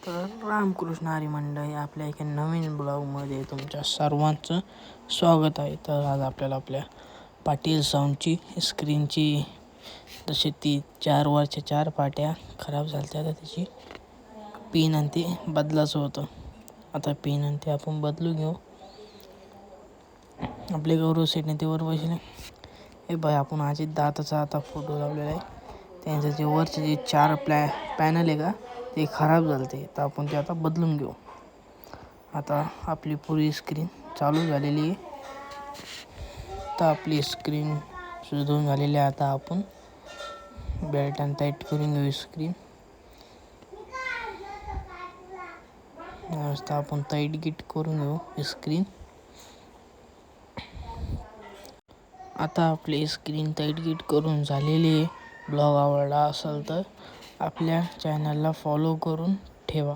तर रामकृष्ण हरी मंडळी, आपल्या एका नवीन ब्लॉगमध्ये तुमच्या सर्वांचं स्वागत आहे. तर आज आपल्याला आपल्या पाटील साऊंडची स्क्रीनची तशी ती 4 वरच्या 4 पाट्या खराब झाल्या, तर त्याची पिन आणि ते बदलायचं होतं. आता पिन आणि ते आपण बदलू घेऊ. आपले गौरव सेटने ते वर बसले. हे बाय, आपण अजित दादाचा आता फोटो लावलेला आहे. त्यांचं जे वरचे जे 4 पॅनल आहे का, ते खराब झाले ते, तर आपण ते आता बदलून घेऊ. आता आपली पुरी स्क्रीन चालू झालेली आहे. तर आपली स्क्रीन सुधारून झालेली आहे. आता आपण बेल्ट आणि टाईट करून घेऊ स्क्रीन. आता आपण टाईट गिट करून घेऊ स्क्रीन. आता आपली स्क्रीन टाईट गिट करून झालेली आहे. ब्लॉग आवडला असेल तर आपल्या चॅनलला फॉलो करून ठेवा.